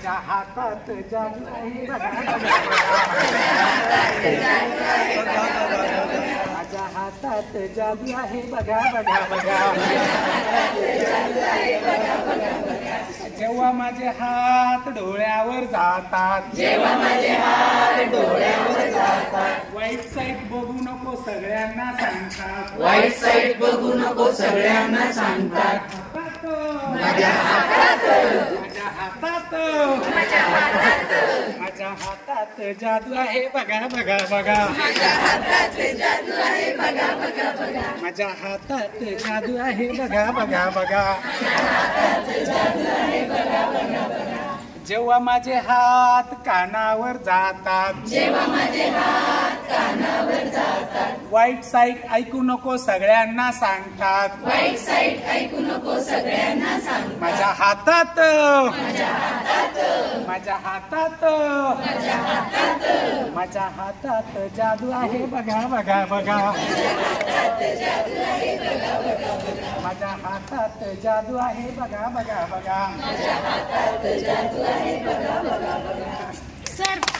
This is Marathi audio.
माझ्या हातात जादू आहे बघा माझ्या हातात जादू आहे बघा बघा बघा जेव्हा माझे हात डोळ्यावर जातात वाईट साईट बघू नको सगळ्यांना सांगतात माझ्या हातात जादू आहे बघा बघा बघा माझ्या हातात जादू आहे बघा बघा बघा जेव्हा माझे हात कानावर जातात वाईट साईट ऐकू नको सगळ्यांना सांगतात माझ्या हातात जादू आहे बघा बघा बघा माझ्या हातात जादू आहे बघा बघा बघा सर